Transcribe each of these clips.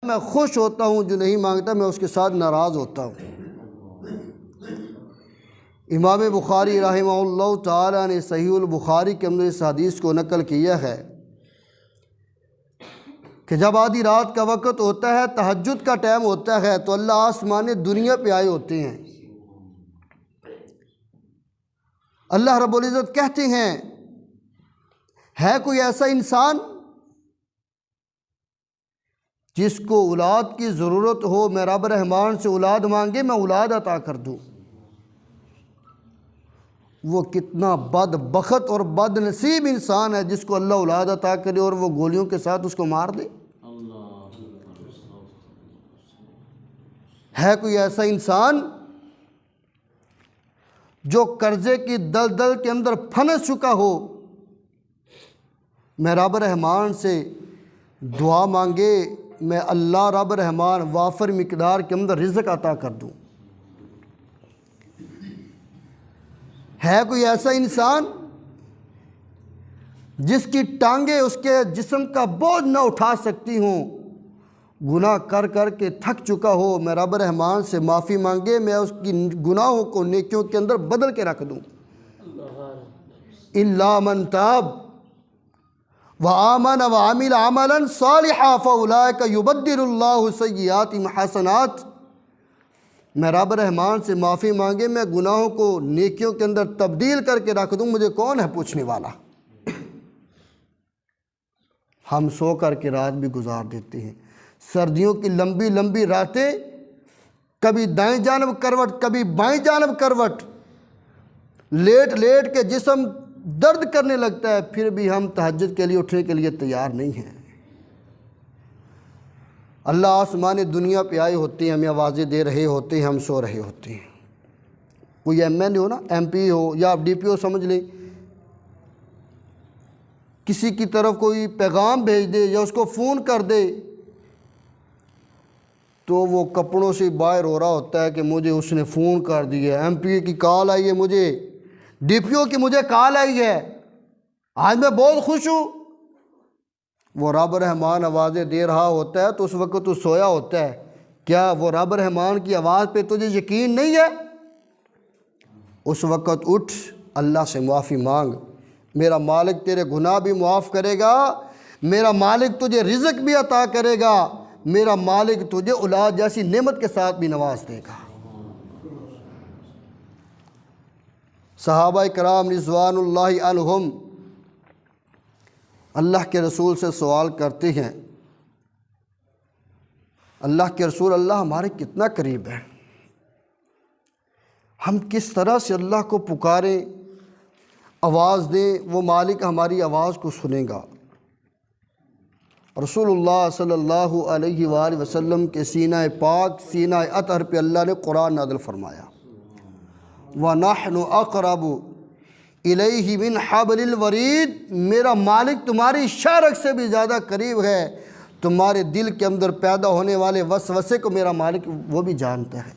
میں خوش ہوتا ہوں، جو نہیں مانگتا میں اس کے ساتھ ناراض ہوتا ہوں۔ امام بخاری رحمہ اللہ تعالیٰ نے صحیح البخاری کے اندر اس حدیث کو نقل کیا ہے کہ جب آدھی رات کا وقت ہوتا ہے، تہجد کا ٹائم ہوتا ہے، تو اللہ آسمان دنیا پہ آئے ہوتے ہیں۔ اللہ رب العزت کہتے ہیں، ہے کوئی ایسا انسان جس کو اولاد کی ضرورت ہو، میں رب رحمان سے اولاد مانگے، میں اولاد عطا کر دوں۔ وہ کتنا بدبخت اور بد نصیب انسان ہے جس کو اللہ اولاد عطا کرے اور وہ گولیوں کے ساتھ اس کو مار دے۔ ہے کوئی ایسا انسان جو قرضے کی دلدل کے اندر پھنس چکا ہو، میں رب رحمان سے دعا مانگے، میں اللہ رب رحمان وافر مقدار کے اندر رزق عطا کر دوں۔ ہے کوئی ایسا انسان جس کی ٹانگیں اس کے جسم کا بوجھ نہ اٹھا سکتی ہوں، گناہ کر کر کے تھک چکا ہو، میں رب رحمان سے معافی مانگے، میں اس کی گناہوں کو نیکیوں کے اندر بدل کے رکھ دوں۔ اِلَّا مَن تَابَ وَآمَنَ وَعَمِلَ عَمَلًا صَالِحًا فَأُولَٰئِكَ يُبَدِّلُ اللَّهُ سَيِّئَاتِهِمْ حَسَنَاتٍ۔ میں رب رحمان سے معافی مانگے، میں گناہوں کو نیکیوں کے اندر تبدیل کر کے رکھ دوں، مجھے کون ہے پوچھنے والا۔ ہم سو کر کے رات بھی گزار دیتے ہیں، سردیوں کی لمبی لمبی راتیں، کبھی دائیں جانب کروٹ کبھی بائیں جانب کروٹ، لیٹ لیٹ کے جسم درد کرنے لگتا ہے، پھر بھی ہم تہجد کے لیے اٹھنے کے لیے تیار نہیں ہیں۔ اللہ آسمان دنیا پہ آئے ہوتے ہیں، ہمیں آوازیں دے رہے ہوتے ہیں، ہم سو رہے ہوتے ہیں۔ کوئی ایم این اے ہو نا، ایم پی ہو یا آپ ڈی پی او سمجھ لیں، کسی کی طرف کوئی پیغام بھیج دے یا اس کو فون کر دے تو وہ کپڑوں سے باہر ہو رہا ہوتا ہے کہ مجھے اس نے فون کر دیا، ایم پی اے کی کال آئی ہے، مجھے ڈی پی او کی مجھے کال آئی ہے، آج میں بہت خوش ہوں۔ وہ رب رحمان آوازیں دے رہا ہوتا ہے تو اس وقت تو سویا ہوتا ہے، کیا وہ رب رحمان کی آواز پہ تجھے یقین نہیں ہے؟ اس وقت اٹھ، اللہ سے معافی مانگ، میرا مالک تیرے گناہ بھی معاف کرے گا، میرا مالک تجھے رزق بھی عطا کرے گا، میرا مالک تجھے اولاد جیسی نعمت کے ساتھ بھی نواز دے گا۔ صحابہ کرام رضوان اللہ عنہم اللہ کے رسول سے سوال کرتے ہیں، اللہ کے رسول، اللہ ہمارے کتنا قریب ہے، ہم کس طرح سے اللہ کو پکاریں، آواز دیں، وہ مالک ہماری آواز کو سنے گا۔ رسول اللہ صلی اللہ علیہ وآلہ وسلم کے سینہ پاک، سینہ اطہر پہ اللہ نے قرآن نازل فرمایا، وَنَحْنُ أَقْرَبُ إِلَيْهِ مِنْ حَبْلِ الْوَرِيدِ، میرا مالک تمہاری شارک سے بھی زیادہ قریب ہے، تمہارے دل کے اندر پیدا ہونے والے وسوسے کو میرا مالک وہ بھی جانتا ہے۔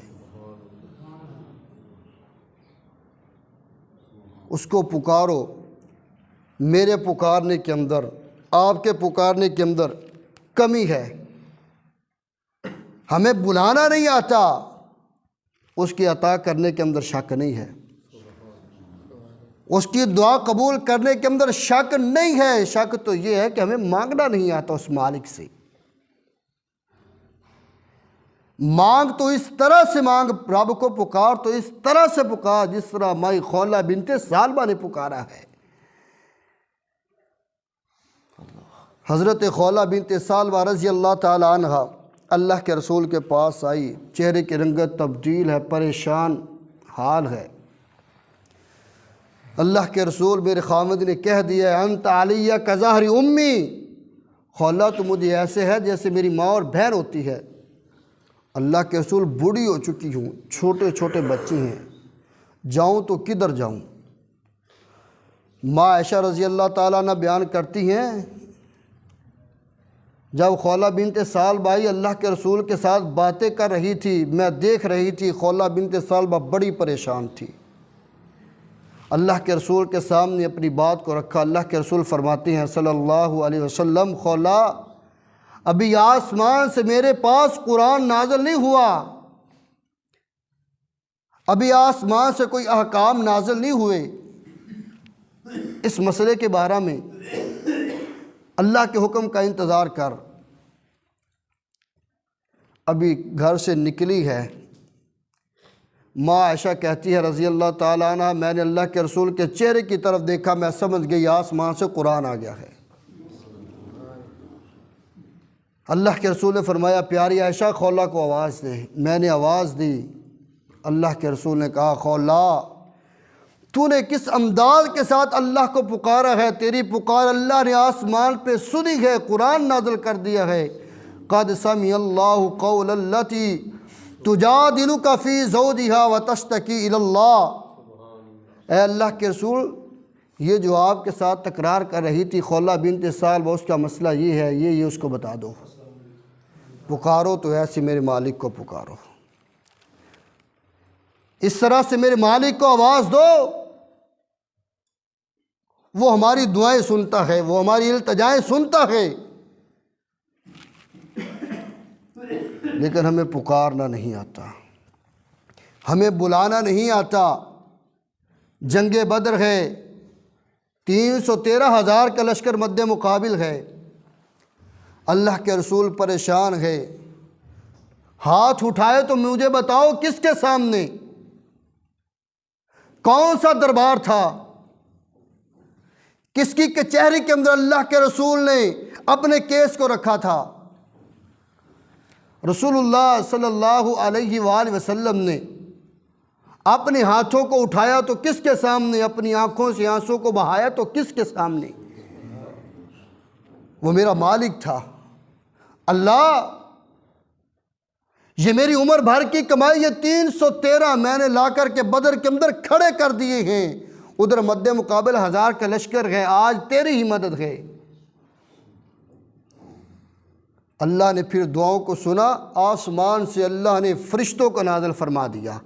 اس کو پکارو، میرے پکارنے کے اندر، آپ کے پکارنے کے اندر کمی ہے، ہمیں بلانا نہیں آتا، اس کی عطا کرنے کے اندر شک نہیں ہے، اس کی دعا قبول کرنے کے اندر شک نہیں ہے، شک تو یہ ہے کہ ہمیں مانگنا نہیں آتا اس مالک سے۔ مانگ تو اس طرح سے مانگ، رب کو پکار تو اس طرح سے پکار جس طرح مائی خولہ بنت ثعلبہ نے پکارا ہے۔ حضرت خولہ بنت ثعلبہ رضی اللہ تعالی عنہ اللہ کے رسول کے پاس آئی، چہرے کی رنگت تبدیل ہے، پریشان حال ہے۔ اللہ کے رسول میرے خامد نے کہہ دیا، انت علیہ کظہر امی، خولہ تو مجھے ایسے ہے جیسے میری ماں اور بہن ہوتی ہے۔ اللہ کے رسول، بوڑھی ہو چکی ہوں، چھوٹے چھوٹے بچے ہیں، جاؤں تو کدھر جاؤں؟ ماں عائشہ رضی اللہ تعالیٰ عنہ بیان کرتی ہیں، جب خولہ بنت ثعلبہ آئی، اللہ کے رسول کے ساتھ باتیں کر رہی تھی، میں دیکھ رہی تھی خولہ بنت ثعلبہ بڑی پریشان تھی۔ اللہ کے رسول کے سامنے اپنی بات کو رکھا، اللہ کے رسول فرماتے ہیں صلی اللہ علیہ وسلم، خولہ ابھی آسمان سے میرے پاس قرآن نازل نہیں ہوا، ابھی آسمان سے کوئی احکام نازل نہیں ہوئے، اس مسئلے کے بارے میں اللہ کے حکم کا انتظار کر۔ ابھی گھر سے نکلی ہے، ماں عائشہ کہتی ہے رضی اللہ تعالیٰ عنہ، میں نے اللہ کے رسول کے چہرے کی طرف دیکھا، میں سمجھ گئی آسمان سے قرآن آ گیا ہے۔ اللہ کے رسول نے فرمایا پیاری عائشہ خولہ کو آواز دے۔ میں نے آواز دی، اللہ کے رسول نے کہا خولہ تو نے کس انداز کے ساتھ اللہ کو پکارا ہے، تیری پکار اللہ نے آسمان پہ سنی ہے، قرآن نازل کر دیا ہے۔ قد سمع اللہ قول التی تجادلک فی زوجہا وتشتکی الی اللہ۔ اے اللہ کے رسول، یہ جو آپ کے ساتھ تکرار کر رہی تھی خولہ بنت سال، وہ اس کا مسئلہ یہ ہے، یہ اس کو بتا دو، پکارو تو ایسے میرے مالک کو پکارو، اس طرح سے میرے مالک کو آواز دو، وہ ہماری دعائیں سنتا ہے، وہ ہماری التجائیں سنتا ہے، لیکن ہمیں پکارنا نہیں آتا، ہمیں بلانا نہیں آتا۔ جنگ بدر ہے، 313,000 کا لشکر مد مقابل ہے، اللہ کے رسول پریشان ہے، ہاتھ اٹھائے تو مجھے بتاؤ کس کے سامنے، کون سا دربار تھا، کس کی کچہری کے اندر اللہ کے رسول نے اپنے کیس کو رکھا تھا؟ رسول اللہ صلی اللہ علیہ وآلہ وسلم نے اپنے ہاتھوں کو اٹھایا تو کس کے سامنے، اپنی آنکھوں سے آنسوں کو بہایا تو کس کے سامنے؟ وہ میرا مالک تھا۔ اللہ، یہ میری عمر بھر کی کمائی، یہ 313 میں نے لا کر کے بدر کے اندر کھڑے کر دیے ہیں، ادھر مد مقابل 1000 کا لشکر ہے، آج تیری ہی مدد ہے۔ اللہ نے پھر دعاؤں کو سنا، آسمان سے اللہ نے فرشتوں کو نازل فرما دیا۔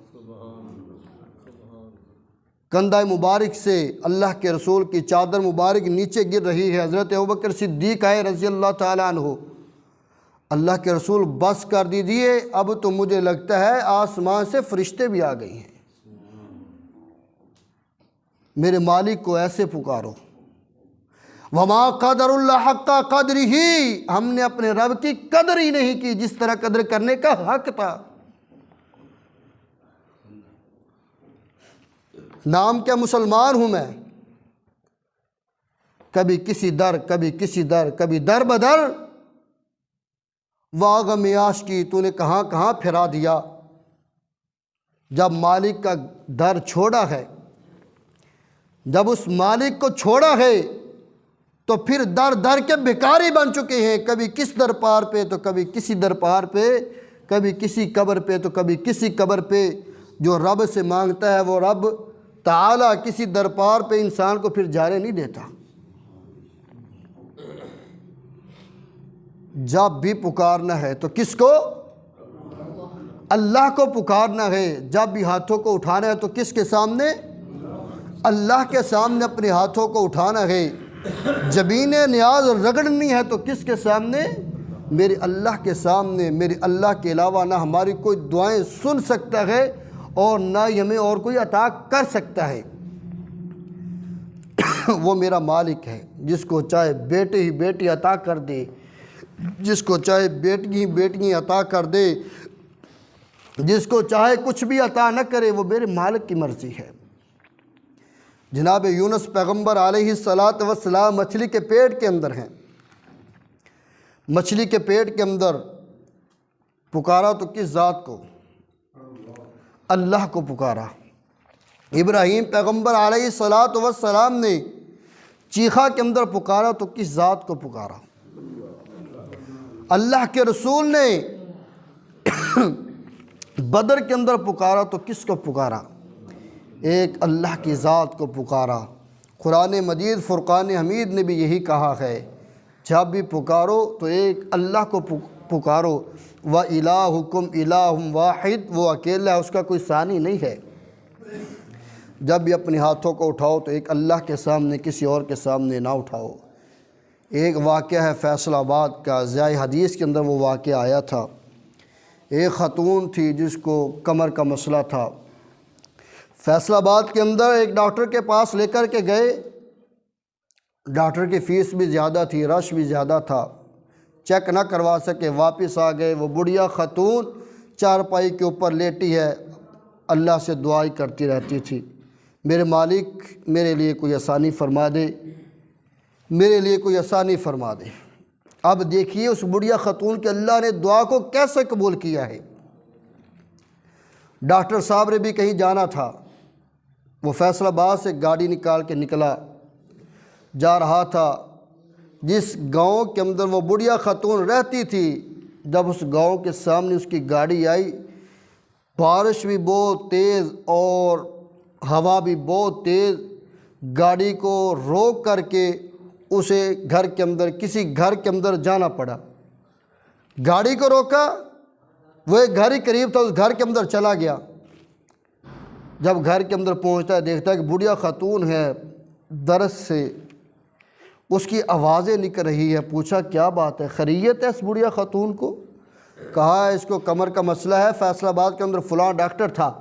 کندھہ مبارک سے اللہ کے رسول کی چادر مبارک نیچے گر رہی ہے، حضرت ابوبکر صدیق آئے رضی اللہ تعالیٰ عنہ، اللہ کے رسول بس کر دیجئے، اب تو مجھے لگتا ہے آسمان سے فرشتے بھی آ گئے ہیں، میرے مالک کو ایسے پکارو۔ وما قدر اللہ حق قدرہ، ہم نے اپنے رب کی قدر ہی نہیں کی جس طرح قدر کرنے کا حق تھا۔ نام کیا مسلمان ہوں میں، کبھی کسی در، کبھی کسی در، کبھی در بدر، واغم عاشقی تو نے کہاں کہاں پھرا دیا۔ جب مالک کا در چھوڑا ہے، جب اس مالک کو چھوڑا ہے تو پھر در در کے بھکاری بن چکے ہیں، کبھی کس در پار پہ تو کبھی کسی در پار پہ، کبھی کسی قبر پہ تو کبھی کسی قبر پہ۔ جو رب سے مانگتا ہے وہ رب تعالیٰ کسی در پار پہ انسان کو پھر جانے نہیں دیتا۔ جب بھی پکارنا ہے تو کس کو؟ اللہ کو پکارنا ہے۔ جب بھی ہاتھوں کو اٹھانا ہے تو کس کے سامنے؟ اللہ کے سامنے اپنے ہاتھوں کو اٹھانا ہے۔ جبین نیاز رگڑنی ہے تو کس کے سامنے؟ میرے اللہ کے سامنے۔ میرے اللہ کے علاوہ نہ ہماری کوئی دعائیں سن سکتا ہے اور نہ ہی ہمیں اور کوئی عطا کر سکتا ہے۔ وہ میرا مالک ہے، جس کو چاہے بیٹے ہی بیٹی عطا کر دے، جس کو چاہے بیٹی ہی بیٹی عطا کر دے، جس کو چاہے کچھ بھی عطا نہ کرے، وہ میرے مالک کی مرضی ہے۔ جناب یونس پیغمبر علیہ السلام مچھلی کے پیٹ کے اندر ہیں، مچھلی کے پیٹ کے اندر پکارا تو کس ذات کو؟ اللہ کو پکارا۔ ابراہیم پیغمبر علیہ السلام نے چیخا کے اندر پکارا تو کس ذات کو پکارا؟ اللہ کے رسول نے بدر کے اندر پکارا تو کس کو پکارا؟ ایک اللہ کی ذات کو پکارا۔ قرآن مجید فرقان حمید نے بھی یہی کہا ہے، جب بھی پکارو تو ایک اللہ کو پکارو۔ وَإِلَٰهُكُمْ إِلَٰهٌ وَاحِدٌ، وہ اکیلا ہے، اس کا کوئی ثانی نہیں ہے۔ جب بھی اپنے ہاتھوں کو اٹھاؤ تو ایک اللہ کے سامنے، کسی اور کے سامنے نہ اٹھاؤ۔ ایک واقعہ ہے فیصل آباد کا، ضیاء حدیث کے اندر وہ واقعہ آیا تھا۔ ایک خاتون تھی جس کو کمر کا مسئلہ تھا، فیصل آباد کے اندر ایک ڈاکٹر کے پاس لے کر کے گئے۔ ڈاکٹر کی فیس بھی زیادہ تھی، رش بھی زیادہ تھا، چیک نہ کروا سکے، واپس آ گئے۔ وہ بڑھیا خاتون چارپائی کے اوپر لیٹی ہے، اللہ سے دعائیں کرتی رہتی تھی، میرے مالک میرے لیے کوئی آسانی فرما دے، میرے لیے کوئی آسانی فرما دے۔ اب دیکھیے اس بڑھیا خاتون کے اللہ نے دعا کو کیسے قبول کیا ہے۔ ڈاکٹر صاحب نے بھی کہیں جانا تھا، وہ فیصل آباد سے گاڑی نکال کے نکلا، جا رہا تھا جس گاؤں کے اندر وہ بڑھیا خاتون رہتی تھی۔ جب اس گاؤں کے سامنے اس کی گاڑی آئی، بارش بھی بہت تیز اور ہوا بھی بہت تیز، گاڑی کو روک کر کے اسے گھر کے اندر، کسی گھر کے اندر جانا پڑا۔ گاڑی کو روکا، وہ ایک گھر ہی قریب تھا، اس گھر کے اندر چلا گیا۔ جب گھر کے اندر پہنچتا ہے دیکھتا ہے کہ بڑھیا خاتون ہے، درد سے اس کی آوازیں نکل رہی ہے۔ پوچھا کیا بات ہے، خیریت ہے اس بڑھیا خاتون کو؟ کہا اس کو کمر کا مسئلہ ہے، فیصل آباد کے اندر فلاں ڈاکٹر تھا،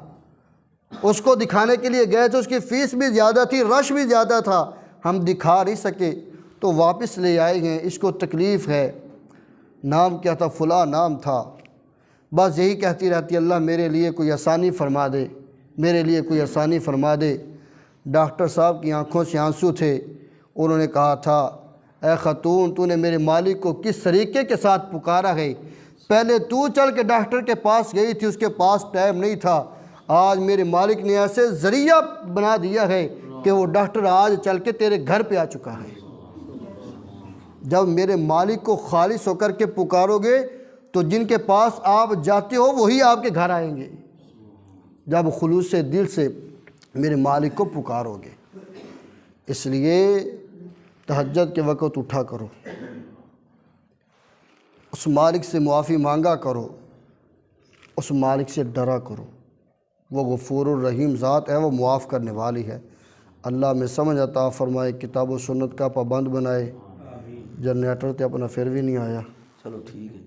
اس کو دکھانے کے لیے گئے تھے، اس کی فیس بھی زیادہ تھی، رش بھی زیادہ تھا، ہم دکھا نہیں سکے تو واپس لے آئے ہیں، اس کو تکلیف ہے۔ نام کیا تھا؟ فلاں نام تھا۔ بس یہی کہتی رہتی، اللہ میرے لیے کوئی آسانی فرما دے، میرے لیے کوئی آسانی فرما دے۔ ڈاکٹر صاحب کی آنکھوں سے آنسو تھے، انہوں نے کہا تھا اے خاتون، تو نے میرے مالک کو کس طریقے کے ساتھ پکارا ہے، پہلے تو چل کے ڈاکٹر کے پاس گئی تھی، اس کے پاس ٹائم نہیں تھا، آج میرے مالک نے ایسے ذریعہ بنا دیا ہے کہ وہ ڈاکٹر آج چل کے تیرے گھر پہ آ چکا ہے۔ جب میرے مالک کو خالص ہو کر کے پکارو گے تو جن کے پاس آپ جاتے ہو وہی آپ کے گھر آئیں گے، جب خلوص سے دل سے میرے مالک کو پکارو گے۔ اس لیے تہجد کے وقت اٹھا کرو، اس مالک سے معافی مانگا کرو، اس مالک سے ڈرا کرو، وہ غفور الرحیم ذات ہے، وہ معاف کرنے والی ہے۔ اللہ میں سمجھ عطا فرمائے، کتاب و سنت کا پابند بنائے۔ جنریٹر تے اپنا پھر بھی نہیں آیا، چلو ٹھیک ہے۔